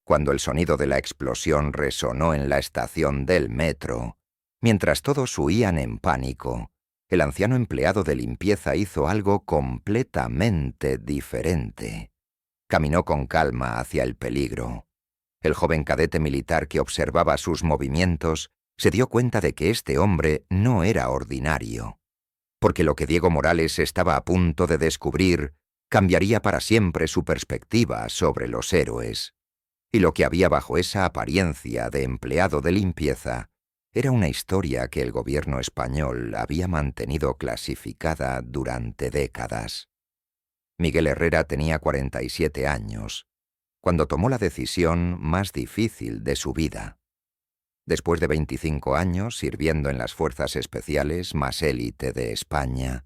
Cuando el sonido de la explosión resonó en la estación del metro, mientras todos huían en pánico, el anciano empleado de limpieza hizo algo completamente diferente. Caminó con calma hacia el peligro. El joven cadete militar que observaba sus movimientos se dio cuenta de que este hombre no era ordinario, porque lo que Diego Morales estaba a punto de descubrir cambiaría para siempre su perspectiva sobre los héroes. Y lo que había bajo esa apariencia de empleado de limpieza era una historia que el gobierno español había mantenido clasificada durante décadas. Miguel Herrera tenía 47 años, cuando tomó la decisión más difícil de su vida. Después de 25 años sirviendo en las fuerzas especiales más élite de España,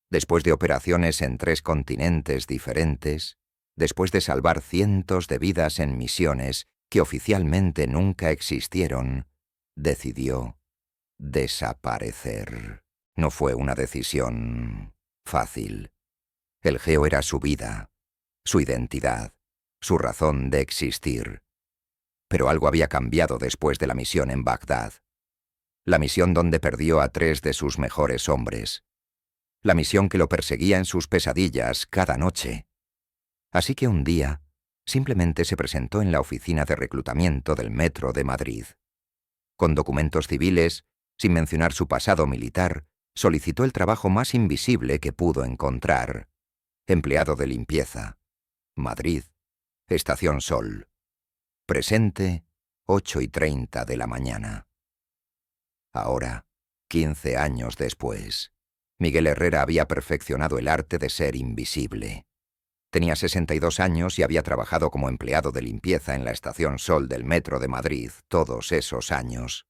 después de operaciones en 3 continentes diferentes, después de salvar cientos de vidas en misiones que oficialmente nunca existieron, decidió desaparecer. No fue una decisión fácil. El geo era su vida, su identidad, su razón de existir. Pero algo había cambiado después de la misión en Bagdad. La misión donde perdió a 3 de sus mejores hombres. La misión que lo perseguía en sus pesadillas cada noche. Así que un día, simplemente se presentó en la oficina de reclutamiento del Metro de Madrid. Con documentos civiles, sin mencionar su pasado militar, solicitó el trabajo más invisible que pudo encontrar. Empleado de limpieza. Madrid. Estación Sol. Presente, 8:30 de la mañana. Ahora, 15 años después, Miguel Herrera había perfeccionado el arte de ser invisible. Tenía 62 años y había trabajado como empleado de limpieza en la Estación Sol del Metro de Madrid todos esos años.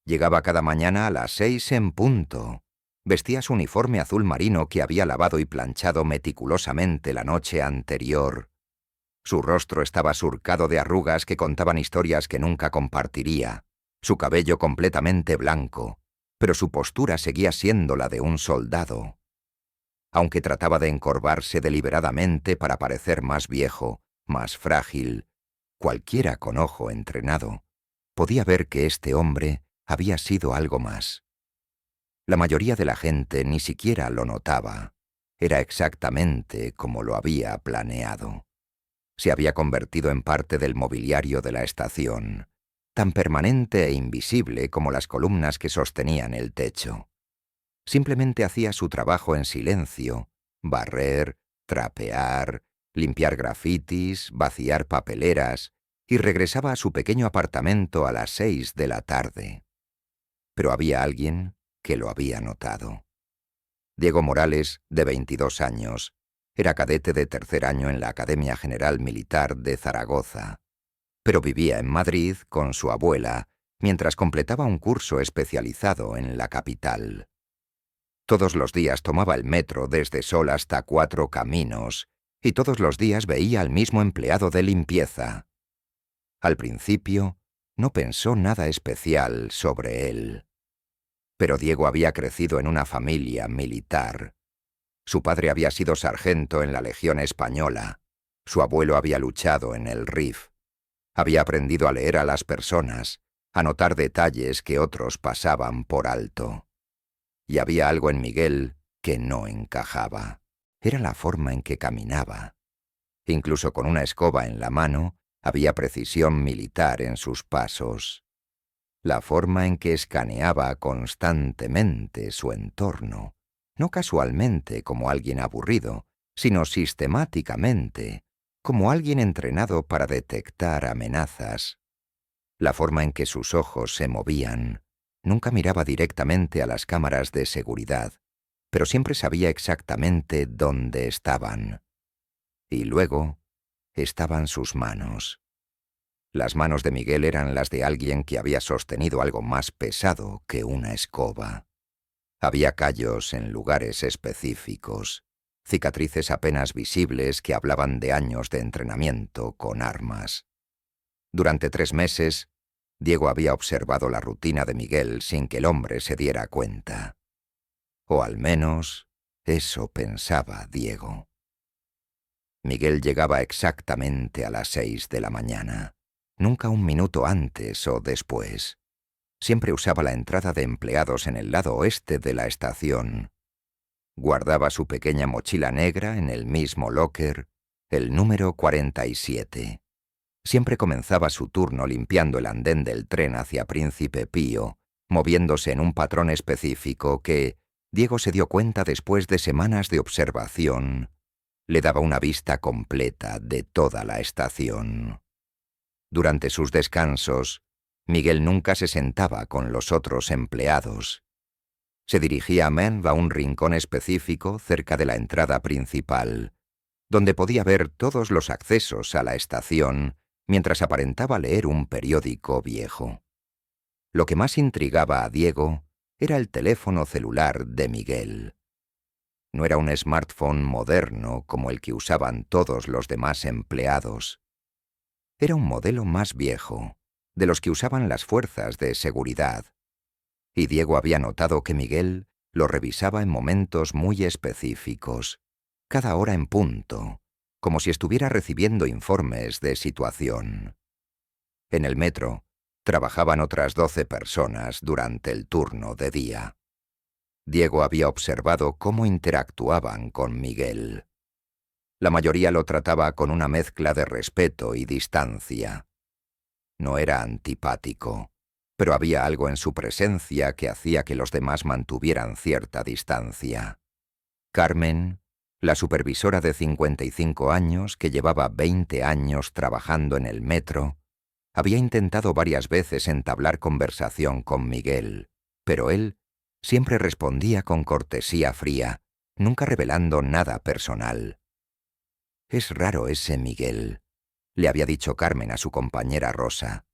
Llegaba cada mañana a las 6 en punto. Vestía su uniforme azul marino que había lavado y planchado meticulosamente la noche anterior. Su rostro estaba surcado de arrugas que contaban historias que nunca compartiría, su cabello completamente blanco, pero su postura seguía siendo la de un soldado. Aunque trataba de encorvarse deliberadamente para parecer más viejo, más frágil, cualquiera con ojo entrenado podía ver que este hombre había sido algo más. La mayoría de la gente ni siquiera lo notaba. Era exactamente como lo había planeado. Se había convertido en parte del mobiliario de la estación, tan permanente e invisible como las columnas que sostenían el techo. Simplemente hacía su trabajo en silencio: barrer, trapear, limpiar grafitis, vaciar papeleras, y regresaba a su pequeño apartamento a las 6 de la tarde. Pero había alguien que lo había notado. Diego Morales, de 22 años, era cadete de 3er año en la Academia General Militar de Zaragoza, pero vivía en Madrid con su abuela mientras completaba un curso especializado en la capital. Todos los días tomaba el metro desde Sol hasta 4 Caminos, y todos los días veía al mismo empleado de limpieza. Al principio, no pensó nada especial sobre él. Pero Diego había crecido en una familia militar. Su padre había sido sargento en la Legión Española. Su abuelo había luchado en el RIF. Había aprendido a leer a las personas, a notar detalles que otros pasaban por alto. Y había algo en Miguel que no encajaba. Era la forma en que caminaba. Incluso con una escoba en la mano, había precisión militar en sus pasos. La forma en que escaneaba constantemente su entorno, no casualmente como alguien aburrido, sino sistemáticamente, como alguien entrenado para detectar amenazas. La forma en que sus ojos se movían. Nunca miraba directamente a las cámaras de seguridad, pero siempre sabía exactamente dónde estaban. Y luego estaban sus manos. Las manos de Miguel eran las de alguien que había sostenido algo más pesado que una escoba. Había callos en lugares específicos, cicatrices apenas visibles que hablaban de años de entrenamiento con armas. Durante 3 meses, Diego había observado la rutina de Miguel sin que el hombre se diera cuenta. O al menos, eso pensaba Diego. Miguel llegaba exactamente a las 6 de la mañana. nunca un minuto antes o después. Siempre usaba la entrada de empleados en el lado oeste de la estación. Guardaba su pequeña mochila negra en el mismo locker, el número 47. Siempre comenzaba su turno limpiando el andén del tren hacia Príncipe Pío, moviéndose en un patrón específico que, Diego se dio cuenta después de semanas de observación, le daba una vista completa de toda la estación. Durante sus descansos, Miguel nunca se sentaba con los otros empleados. Se dirigía a Menv a un rincón específico cerca de la entrada principal, donde podía ver todos los accesos a la estación mientras aparentaba leer un periódico viejo. Lo que más intrigaba a Diego era el teléfono celular de Miguel. No era un smartphone moderno como el que usaban todos los demás empleados. Era un modelo más viejo, de los que usaban las fuerzas de seguridad. Y Diego había notado que Miguel lo revisaba en momentos muy específicos, cada hora en punto, como si estuviera recibiendo informes de situación. En el metro trabajaban otras 12 personas durante el turno de día. Diego había observado cómo interactuaban con Miguel. La mayoría lo trataba con una mezcla de respeto y distancia. No era antipático, pero había algo en su presencia que hacía que los demás mantuvieran cierta distancia. Carmen, la supervisora de 55 años que llevaba 20 años trabajando en el metro, había intentado varias veces entablar conversación con Miguel, pero él siempre respondía con cortesía fría, nunca revelando nada personal. «Es raro ese Miguel», le había dicho Carmen a su compañera Rosa.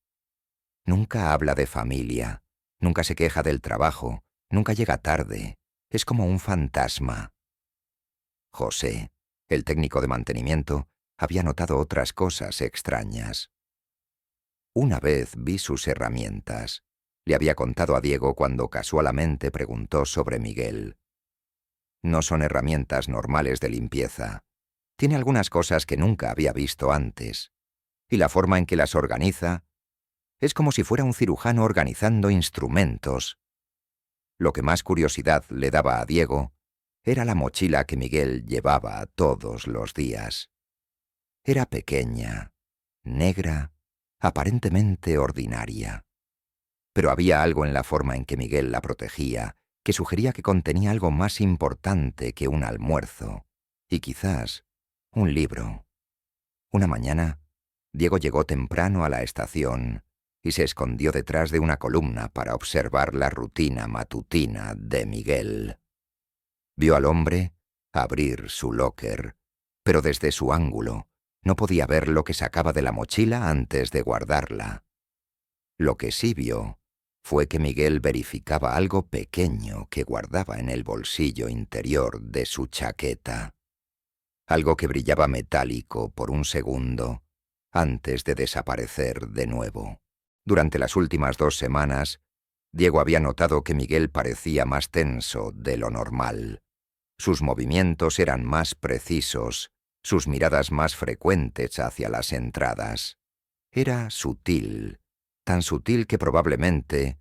«Nunca habla de familia, nunca se queja del trabajo, nunca llega tarde, es como un fantasma». José, el técnico de mantenimiento, había notado otras cosas extrañas. Una vez vi sus herramientas. Le había contado a Diego cuando casualmente preguntó sobre Miguel. No son herramientas normales de limpieza. Tiene algunas cosas que nunca había visto antes. Y la forma en que las organiza es como si fuera un cirujano organizando instrumentos. Lo que más curiosidad le daba a Diego era la mochila que Miguel llevaba todos los días. Era pequeña, negra, aparentemente ordinaria. Pero había algo en la forma en que Miguel la protegía que sugería que contenía algo más importante que un almuerzo, y quizás un libro. Una mañana, Diego llegó temprano a la estación y se escondió detrás de una columna para observar la rutina matutina de Miguel. Vio al hombre abrir su locker, pero desde su ángulo no podía ver lo que sacaba de la mochila antes de guardarla. Lo que sí vio fue que Miguel verificaba algo pequeño que guardaba en el bolsillo interior de su chaqueta. Algo que brillaba metálico por un segundo antes de desaparecer de nuevo. Durante las últimas 2 semanas, Diego había notado que Miguel parecía más tenso de lo normal. Sus movimientos eran más precisos, sus miradas más frecuentes hacia las entradas. Era sutil, tan sutil que probablemente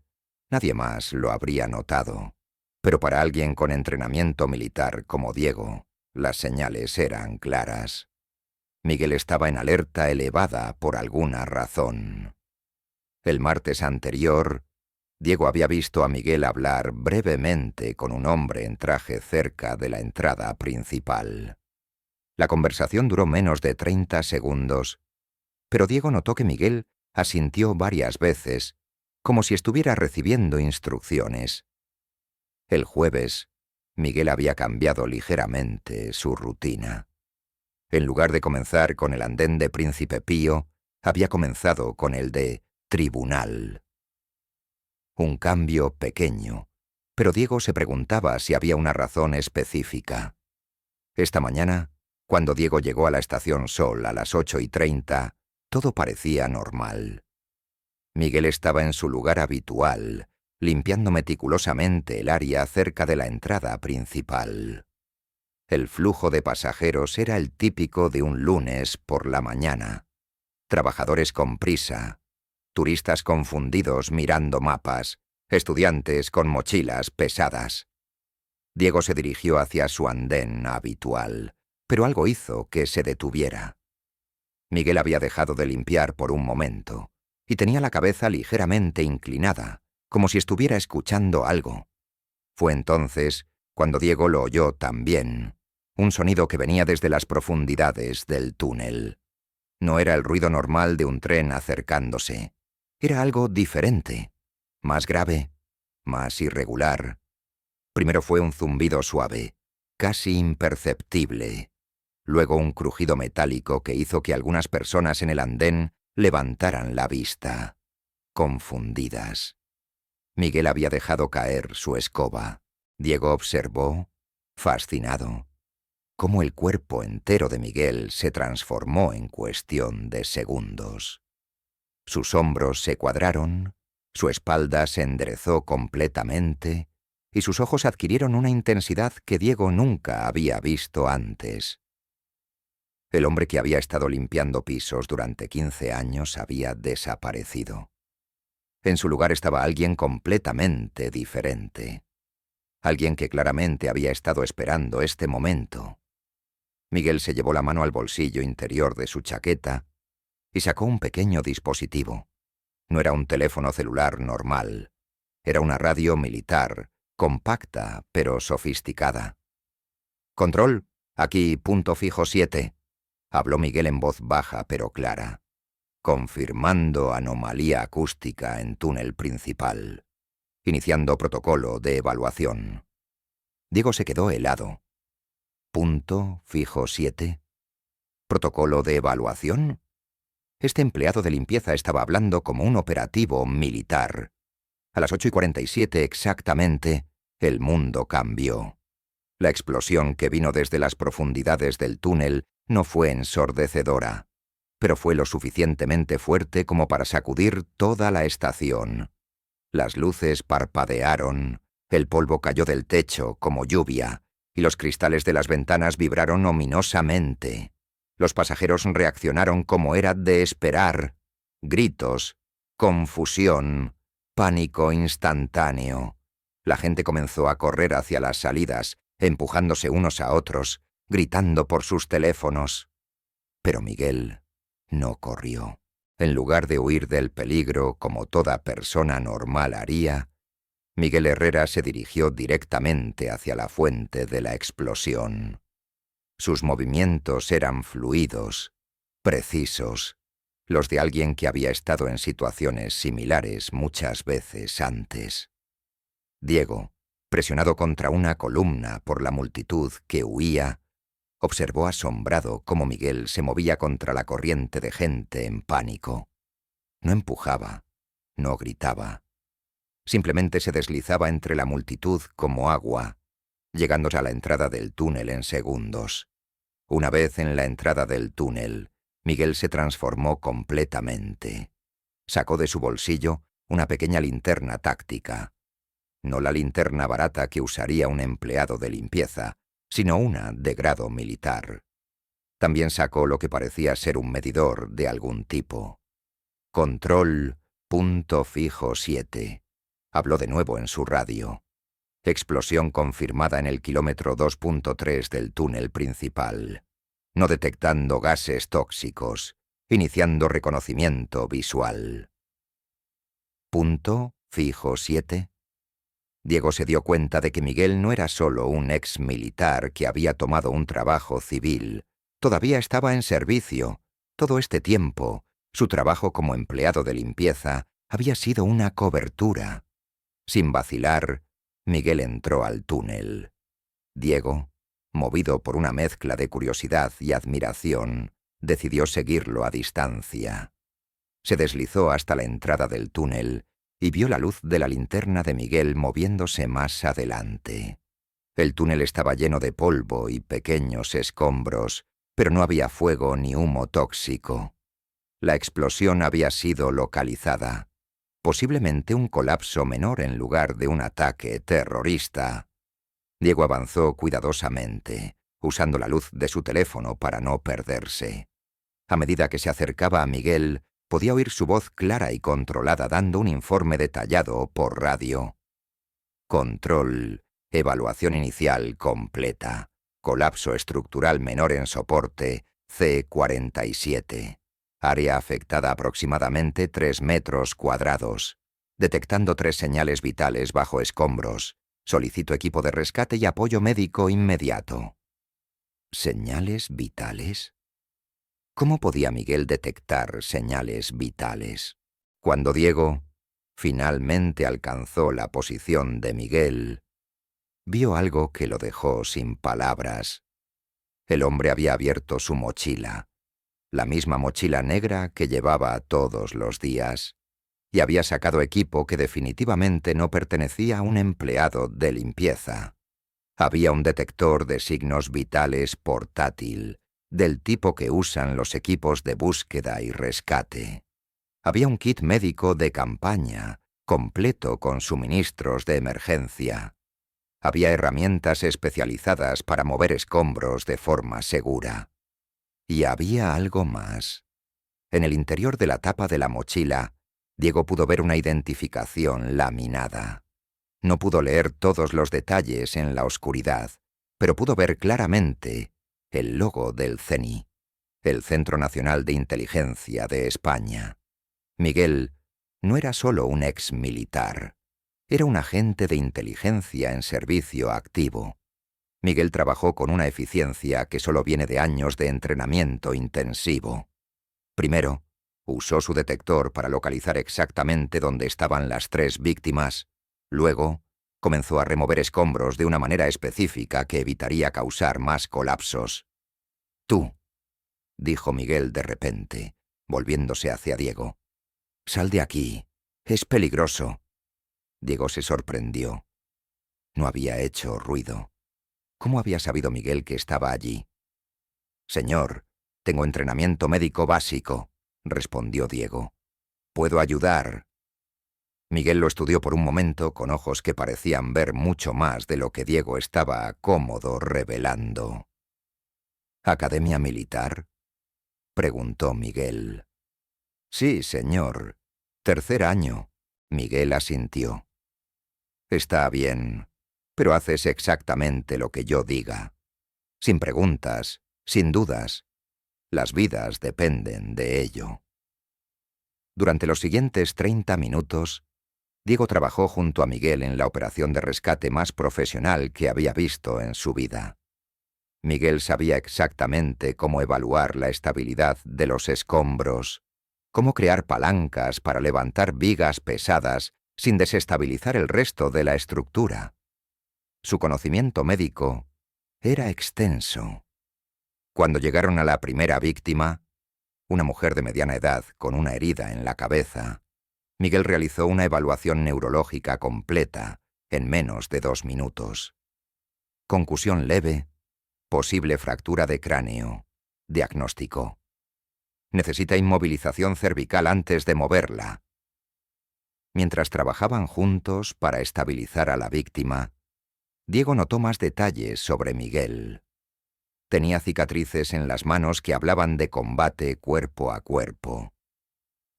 nadie más lo habría notado. Pero para alguien con entrenamiento militar como Diego, las señales eran claras. Miguel estaba en alerta elevada por alguna razón. El martes anterior, Diego había visto a Miguel hablar brevemente con un hombre en traje cerca de la entrada principal. La conversación duró menos de 30 segundos, pero Diego notó que Miguel asintió varias veces, como si estuviera recibiendo instrucciones. El jueves, Miguel había cambiado ligeramente su rutina. En lugar de comenzar con el andén de Príncipe Pío, había comenzado con el de Tribunal. Un cambio pequeño, pero Diego se preguntaba si había una razón específica. Esta mañana, cuando Diego llegó a la Estación Sol a las 8:30, todo parecía normal. Miguel estaba en su lugar habitual, limpiando meticulosamente el área cerca de la entrada principal. El flujo de pasajeros era el típico de un lunes por la mañana. trabajadores con prisa, turistas confundidos mirando mapas, estudiantes con mochilas pesadas. Diego se dirigió hacia su andén habitual, pero algo hizo que se detuviera. Miguel había dejado de limpiar por un momento, y tenía la cabeza ligeramente inclinada, como si estuviera escuchando algo. Fue entonces cuando Diego lo oyó también, un sonido que venía desde las profundidades del túnel. No era el ruido normal de un tren acercándose. Era algo diferente, más grave, más irregular. Primero fue un zumbido suave, casi imperceptible. Luego un crujido metálico que hizo que algunas personas en el andén levantaran la vista, confundidas. Miguel había dejado caer su escoba. Diego observó, fascinado, cómo el cuerpo entero de Miguel se transformó en cuestión de segundos. Sus hombros se cuadraron, su espalda se enderezó completamente y sus ojos adquirieron una intensidad que Diego nunca había visto antes. El hombre que había estado limpiando pisos durante 15 años había desaparecido. En su lugar estaba alguien completamente diferente. Alguien que claramente había estado esperando este momento. Miguel se llevó la mano al bolsillo interior de su chaqueta y sacó un pequeño dispositivo. No era un teléfono celular normal. Era una radio militar, compacta pero sofisticada. «Control, aquí punto fijo 7», habló Miguel en voz baja pero clara. «Confirmando anomalía acústica en túnel principal. Iniciando protocolo de evaluación». Diego se quedó helado. «Punto fijo 7. ¿Protocolo de evaluación?» Este empleado de limpieza estaba hablando como un operativo militar. A las 8:47 exactamente, el mundo cambió. La explosión que vino desde las profundidades del túnel no fue ensordecedora, pero fue lo suficientemente fuerte como para sacudir toda la estación. Las luces parpadearon, el polvo cayó del techo como lluvia, y los cristales de las ventanas vibraron ominosamente. Los pasajeros reaccionaron como era de esperar. Gritos, confusión, pánico instantáneo. La gente comenzó a correr hacia las salidas, empujándose unos a otros, gritando por sus teléfonos. Pero Miguel no corrió. En lugar de huir del peligro como toda persona normal haría, Miguel Herrera se dirigió directamente hacia la fuente de la explosión. Sus movimientos eran fluidos, precisos, los de alguien que había estado en situaciones similares muchas veces antes. Diego, presionado contra una columna por la multitud que huía, observó asombrado cómo Miguel se movía contra la corriente de gente en pánico. No empujaba, no gritaba. Simplemente se deslizaba entre la multitud como agua, llegando a la entrada del túnel en segundos. Una vez en la entrada del túnel, Miguel se transformó completamente. Sacó de su bolsillo una pequeña linterna táctica. No la linterna barata que usaría un empleado de limpieza, sino una de grado militar. También sacó lo que parecía ser un medidor de algún tipo. «Control, punto fijo 7», habló de nuevo en su radio. «Explosión confirmada en el kilómetro 2.3 del túnel principal. No detectando gases tóxicos. Iniciando reconocimiento visual». «Punto fijo 7». Diego se dio cuenta de que Miguel no era solo un ex militar que había tomado un trabajo civil. Todavía estaba en servicio. Todo este tiempo, su trabajo como empleado de limpieza había sido una cobertura. Sin vacilar, Miguel entró al túnel. Diego, movido por una mezcla de curiosidad y admiración, decidió seguirlo a distancia. Se deslizó hasta la entrada del túnel y vio la luz de la linterna de Miguel moviéndose más adelante. El túnel estaba lleno de polvo y pequeños escombros, pero no había fuego ni humo tóxico. La explosión había sido localizada. Posiblemente un colapso menor en lugar de un ataque terrorista. Diego avanzó cuidadosamente, usando la luz de su teléfono para no perderse. A medida que se acercaba a Miguel, podía oír su voz clara y controlada dando un informe detallado por radio. Control, evaluación inicial completa, colapso estructural menor en soporte, C47. Área afectada aproximadamente 3 metros cuadrados. Detectando 3 señales vitales bajo escombros. Solicito equipo de rescate y apoyo médico inmediato. ¿Señales vitales? ¿Cómo podía Miguel detectar señales vitales? Cuando Diego finalmente alcanzó la posición de Miguel, vio algo que lo dejó sin palabras. El hombre había abierto su mochila, la misma mochila negra que llevaba todos los días, y había sacado equipo que definitivamente no pertenecía a un empleado de limpieza. Había un detector de signos vitales portátil, del tipo que usan los equipos de búsqueda y rescate. Había un kit médico de campaña, completo con suministros de emergencia. Había herramientas especializadas para mover escombros de forma segura. Y había algo más. En el interior de la tapa de la mochila, Diego pudo ver una identificación laminada. No pudo leer todos los detalles en la oscuridad, pero pudo ver claramente el logo del CENI, el Centro Nacional de Inteligencia de España. Miguel no era solo un ex militar, era un agente de inteligencia en servicio activo. Miguel trabajó con una eficiencia que solo viene de años de entrenamiento intensivo. Primero, usó su detector para localizar exactamente dónde estaban las 3 víctimas. Luego, comenzó a remover escombros de una manera específica que evitaría causar más colapsos. «Tú», dijo Miguel de repente, volviéndose hacia Diego. «Sal de aquí. Es peligroso». Diego se sorprendió. No había hecho ruido. ¿Cómo había sabido Miguel que estaba allí? «Señor, tengo entrenamiento médico básico», respondió Diego. «Puedo ayudar». Miguel lo estudió por un momento con ojos que parecían ver mucho más de lo que Diego estaba cómodo revelando. «¿Academia militar?», preguntó Miguel. «Sí, señor. 3er año», Miguel asintió. «Está bien, pero haces exactamente lo que yo diga. Sin preguntas, sin dudas. Las vidas dependen de ello». Durante los siguientes 30 minutos, Diego trabajó junto a Miguel en la operación de rescate más profesional que había visto en su vida. Miguel sabía exactamente cómo evaluar la estabilidad de los escombros, cómo crear palancas para levantar vigas pesadas sin desestabilizar el resto de la estructura. Su conocimiento médico era extenso. Cuando llegaron a la primera víctima, una mujer de mediana edad con una herida en la cabeza, Miguel realizó una evaluación neurológica completa en menos de 2 minutos. Concusión leve, posible fractura de cráneo, diagnosticó. Necesita inmovilización cervical antes de moverla. Mientras trabajaban juntos para estabilizar a la víctima, Diego notó más detalles sobre Miguel. Tenía cicatrices en las manos que hablaban de combate cuerpo a cuerpo.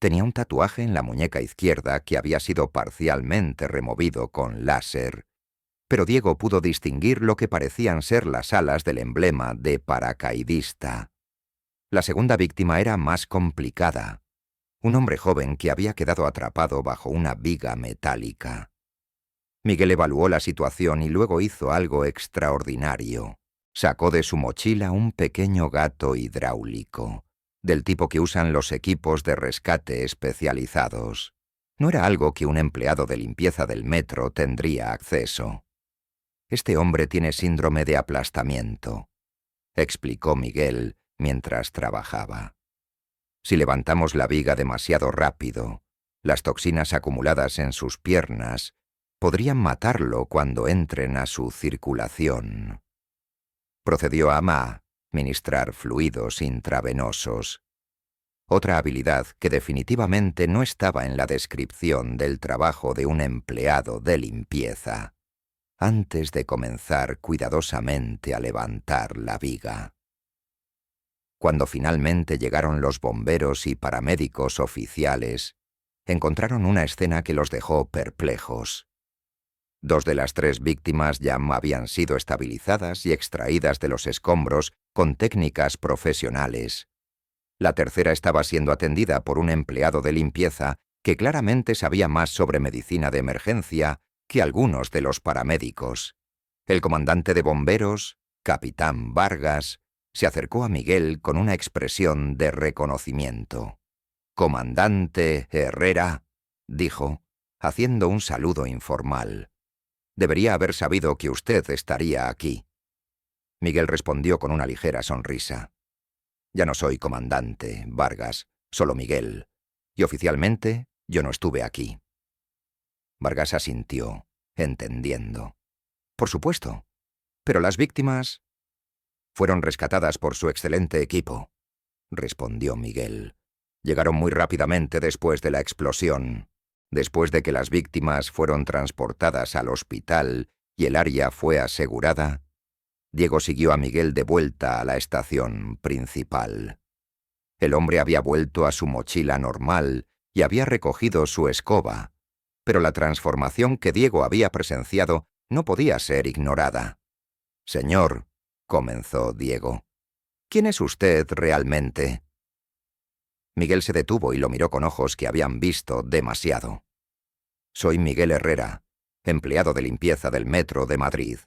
Tenía un tatuaje en la muñeca izquierda que había sido parcialmente removido con láser, pero Diego pudo distinguir lo que parecían ser las alas del emblema de paracaidista. La segunda víctima era más complicada. Un hombre joven que había quedado atrapado bajo una viga metálica. Miguel evaluó la situación y luego hizo algo extraordinario. Sacó de su mochila un pequeño gato hidráulico, del tipo que usan los equipos de rescate especializados. No era algo que un empleado de limpieza del metro tendría acceso. «Este hombre tiene síndrome de aplastamiento», explicó Miguel mientras trabajaba. «Si levantamos la viga demasiado rápido, las toxinas acumuladas en sus piernas podrían matarlo cuando entren a su circulación». Procedió a administrar fluidos intravenosos. Otra habilidad que definitivamente no estaba en la descripción del trabajo de un empleado de limpieza, antes de comenzar cuidadosamente a levantar la viga. Cuando finalmente llegaron los bomberos y paramédicos oficiales, encontraron una escena que los dejó perplejos. 2 de las 3 víctimas ya habían sido estabilizadas y extraídas de los escombros con técnicas profesionales. La tercera estaba siendo atendida por un empleado de limpieza que claramente sabía más sobre medicina de emergencia que algunos de los paramédicos. El comandante de bomberos, capitán Vargas, se acercó a Miguel con una expresión de reconocimiento. «Comandante Herrera», dijo, haciendo un saludo informal. «Debería haber sabido que usted estaría aquí». Miguel respondió con una ligera sonrisa. «Ya no soy comandante, Vargas, solo Miguel. Y oficialmente yo no estuve aquí». Vargas asintió, entendiendo. «Por supuesto. Pero las víctimas fueron rescatadas por su excelente equipo», respondió Miguel. «Llegaron muy rápidamente después de la explosión. Después de que las víctimas fueron transportadas al hospital y el área fue asegurada, Diego siguió a Miguel de vuelta a la estación principal. El hombre había vuelto a su mochila normal y había recogido su escoba, pero la transformación que Diego había presenciado no podía ser ignorada. «Señor», comenzó Diego, «¿quién es usted realmente?» Miguel se detuvo y lo miró con ojos que habían visto demasiado. «Soy Miguel Herrera, empleado de limpieza del Metro de Madrid».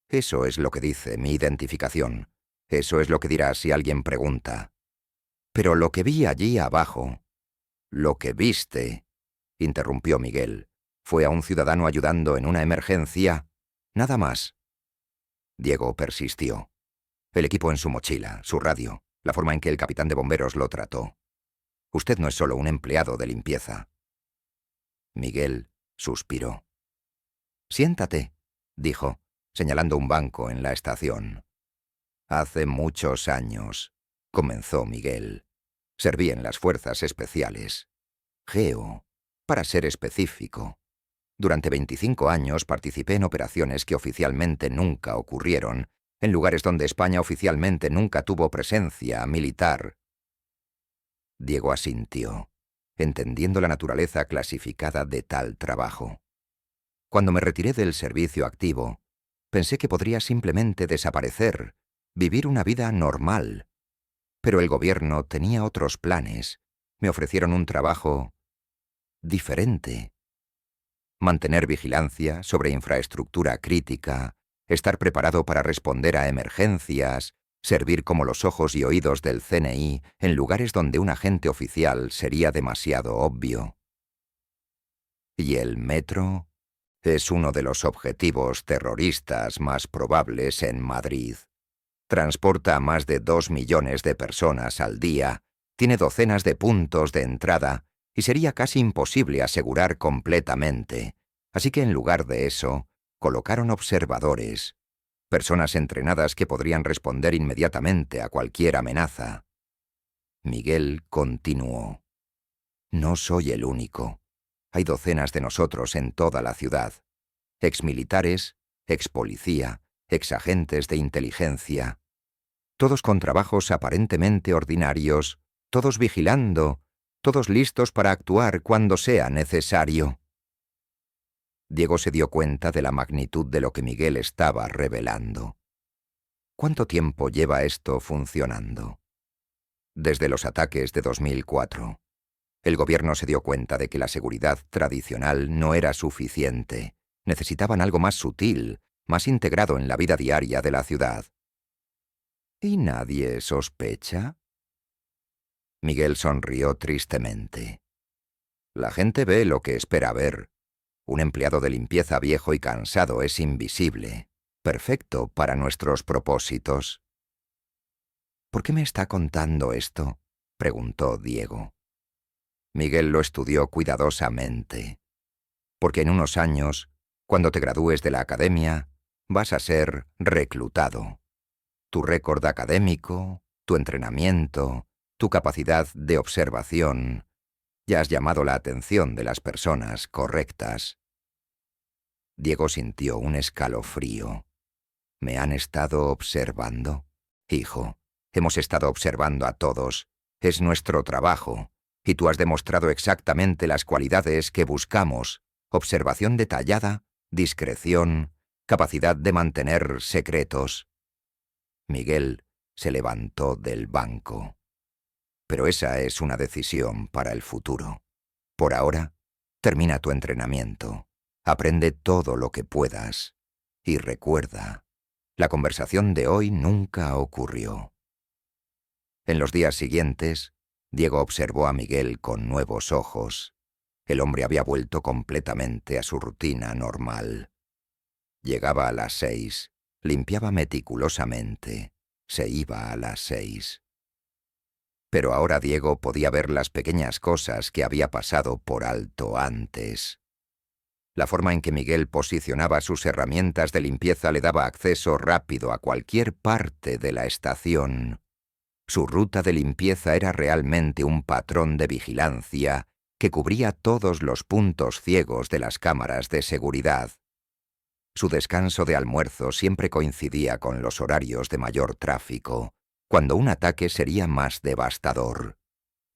«Eso es lo que dice mi identificación. Eso es lo que dirá si alguien pregunta. Pero lo que vi allí abajo, lo que viste», interrumpió Miguel, «fue a un ciudadano ayudando en una emergencia, nada más». Diego persistió. «El equipo en su mochila, su radio, la forma en que el capitán de bomberos lo trató. Usted no es solo un empleado de limpieza». Miguel suspiró. «Siéntate», dijo, señalando un banco en la estación. «Hace muchos años», comenzó Miguel, «serví en las fuerzas especiales. GEO, para ser específico. Durante 25 años participé en operaciones que oficialmente nunca ocurrieron, en lugares donde España oficialmente nunca tuvo presencia militar». Diego asintió, entendiendo la naturaleza clasificada de tal trabajo. «Cuando me retiré del servicio activo, pensé que podría simplemente desaparecer, vivir una vida normal. Pero el gobierno tenía otros planes. Me ofrecieron un trabajo diferente. Mantener vigilancia sobre infraestructura crítica, estar preparado para responder a emergencias, servir como los ojos y oídos del CNI en lugares donde un agente oficial sería demasiado obvio. Y el metro es uno de los objetivos terroristas más probables en Madrid. Transporta a más de 2 millones de personas al día, tiene docenas de puntos de entrada y sería casi imposible asegurar completamente. Así que en lugar de eso, colocaron observadores, personas entrenadas que podrían responder inmediatamente a cualquier amenaza. Miguel continuó. «No soy el único. Hay docenas de nosotros en toda la ciudad. Exmilitares, expolicía, exagentes de inteligencia. Todos con trabajos aparentemente ordinarios, todos vigilando, todos listos para actuar cuando sea necesario». Diego se dio cuenta de la magnitud de lo que Miguel estaba revelando. «¿Cuánto tiempo lleva esto funcionando?» «Desde los ataques de 2004. El gobierno se dio cuenta de que la seguridad tradicional no era suficiente. Necesitaban algo más sutil, más integrado en la vida diaria de la ciudad». «¿Y nadie sospecha?» Miguel sonrió tristemente. «La gente ve lo que espera ver. Un empleado de limpieza viejo y cansado es invisible, perfecto para nuestros propósitos». «¿Por qué me está contando esto?», preguntó Diego. Miguel lo estudió cuidadosamente. «Porque en unos años, cuando te gradúes de la academia, vas a ser reclutado. Tu récord académico, tu entrenamiento, tu capacidad de observación, ya has llamado la atención de las personas correctas». Diego sintió un escalofrío. «¿Me han estado observando?», dijo. Hemos estado observando a todos. Es nuestro trabajo. Y tú has demostrado exactamente las cualidades que buscamos: observación detallada, discreción, capacidad de mantener secretos. Miguel se levantó del banco. Pero esa es una decisión para el futuro. Por ahora, termina tu entrenamiento. Aprende todo lo que puedas. Y recuerda, la conversación de hoy nunca ocurrió. En los días siguientes, Diego observó a Miguel con nuevos ojos. El hombre había vuelto completamente a su rutina normal. Llegaba a las 6, limpiaba meticulosamente, se iba a las 6. Pero ahora Diego podía ver las pequeñas cosas que había pasado por alto antes. La forma en que Miguel posicionaba sus herramientas de limpieza le daba acceso rápido a cualquier parte de la estación. Su ruta de limpieza era realmente un patrón de vigilancia que cubría todos los puntos ciegos de las cámaras de seguridad. Su descanso de almuerzo siempre coincidía con los horarios de mayor tráfico, cuando un ataque sería más devastador.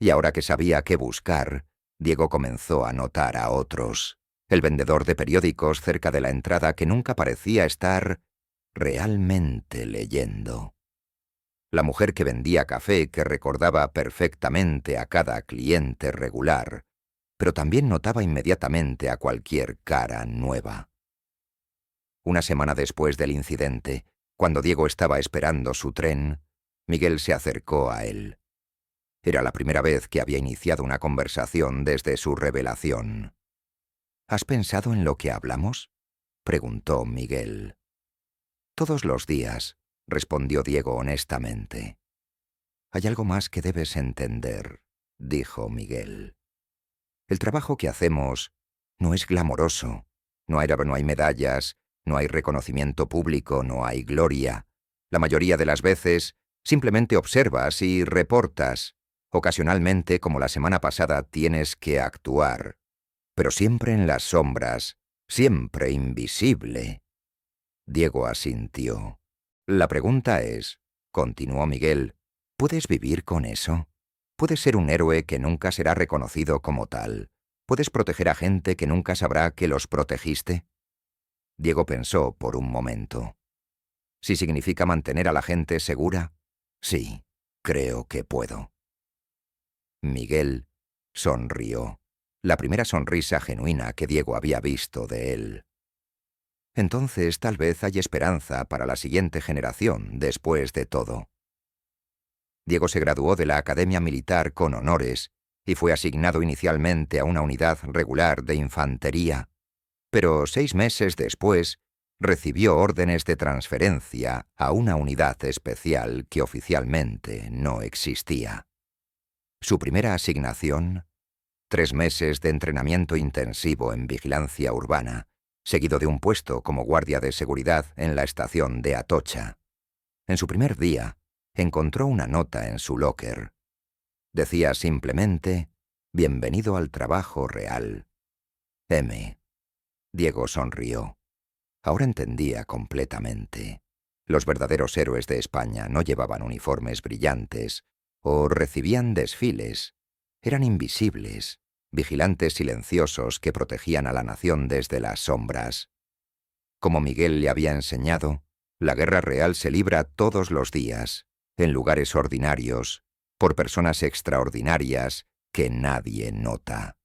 Y ahora que sabía qué buscar, Diego comenzó a notar a otros. El vendedor de periódicos cerca de la entrada, que nunca parecía estar realmente leyendo. La mujer que vendía café, que recordaba perfectamente a cada cliente regular, pero también notaba inmediatamente a cualquier cara nueva. Una semana después del incidente, cuando Diego estaba esperando su tren, Miguel se acercó a él. Era la primera vez que había iniciado una conversación desde su revelación. —¿Has pensado en lo que hablamos? —preguntó Miguel. —Todos los días —respondió Diego honestamente. —Hay algo más que debes entender —dijo Miguel. El trabajo que hacemos no es glamoroso. No hay medallas, no hay reconocimiento público, no hay gloria. La mayoría de las veces simplemente observas y reportas. Ocasionalmente, como la semana pasada, tienes que actuar. Pero siempre en las sombras, siempre invisible. Diego asintió. La pregunta es, continuó Miguel, ¿puedes vivir con eso? ¿Puedes ser un héroe que nunca será reconocido como tal? ¿Puedes proteger a gente que nunca sabrá que los protegiste? Diego pensó por un momento. ¿Si significa mantener a la gente segura? Sí, creo que puedo. Miguel sonrió. La primera sonrisa genuina que Diego había visto de él. Entonces tal vez hay esperanza para la siguiente generación después de todo. Diego se graduó de la Academia Militar con honores y fue asignado inicialmente a una unidad regular de infantería, pero 6 meses después recibió órdenes de transferencia a una unidad especial que oficialmente no existía. Su primera asignación: 3 meses de entrenamiento intensivo en vigilancia urbana, seguido de un puesto como guardia de seguridad en la estación de Atocha. En su primer día, encontró una nota en su locker. Decía simplemente: «Bienvenido al trabajo real. M». Diego sonrió. Ahora entendía completamente. Los verdaderos héroes de España no llevaban uniformes brillantes o recibían desfiles. Eran invisibles, vigilantes silenciosos que protegían a la nación desde las sombras. Como Miguel le había enseñado, la guerra real se libra todos los días, en lugares ordinarios, por personas extraordinarias que nadie nota.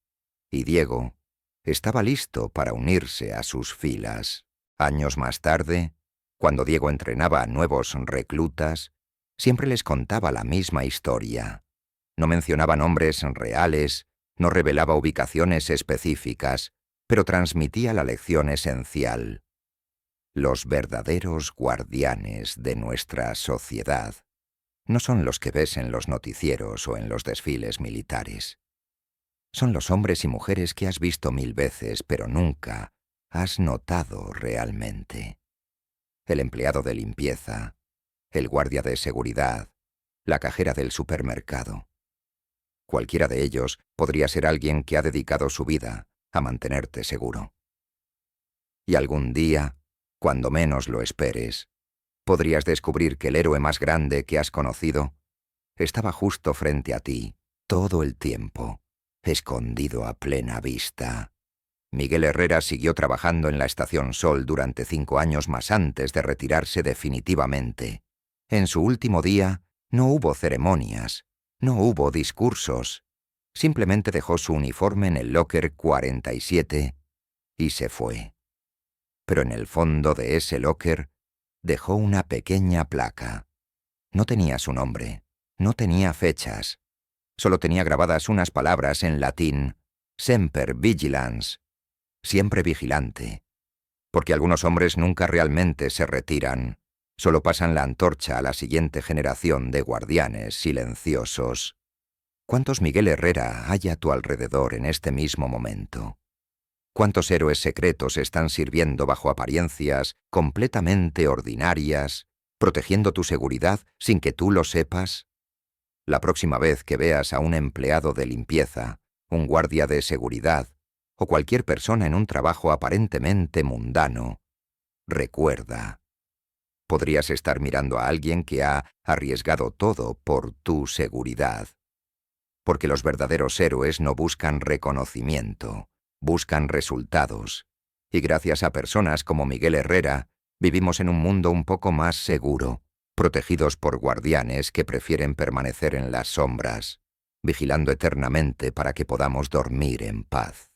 Y Diego estaba listo para unirse a sus filas. Años más tarde, cuando Diego entrenaba a nuevos reclutas, siempre les contaba la misma historia. No mencionaba nombres reales, no revelaba ubicaciones específicas, pero transmitía la lección esencial. Los verdaderos guardianes de nuestra sociedad no son los que ves en los noticieros o en los desfiles militares. Son los hombres y mujeres que has visto 1000 veces, pero nunca has notado realmente. El empleado de limpieza, el guardia de seguridad, la cajera del supermercado. Cualquiera de ellos podría ser alguien que ha dedicado su vida a mantenerte seguro. Y algún día, cuando menos lo esperes, podrías descubrir que el héroe más grande que has conocido estaba justo frente a ti, todo el tiempo, escondido a plena vista. Miguel Herrera siguió trabajando en la Estación Sol durante 5 años más antes de retirarse definitivamente. En su último día no hubo ceremonias, no hubo discursos. Simplemente dejó su uniforme en el locker 47 y se fue. Pero en el fondo de ese locker dejó una pequeña placa. No tenía su nombre, no tenía fechas. Solo tenía grabadas unas palabras en latín: Semper Vigilans, siempre vigilante. Porque algunos hombres nunca realmente se retiran, solo pasan la antorcha a la siguiente generación de guardianes silenciosos. ¿Cuántos Miguel Herrera hay a tu alrededor en este mismo momento? ¿Cuántos héroes secretos están sirviendo bajo apariencias completamente ordinarias, protegiendo tu seguridad sin que tú lo sepas? La próxima vez que veas a un empleado de limpieza, un guardia de seguridad o cualquier persona en un trabajo aparentemente mundano, recuerda, podrías estar mirando a alguien que ha arriesgado todo por tu seguridad. Porque los verdaderos héroes no buscan reconocimiento, buscan resultados. Y gracias a personas como Miguel Herrera, vivimos en un mundo un poco más seguro, protegidos por guardianes que prefieren permanecer en las sombras, vigilando eternamente para que podamos dormir en paz.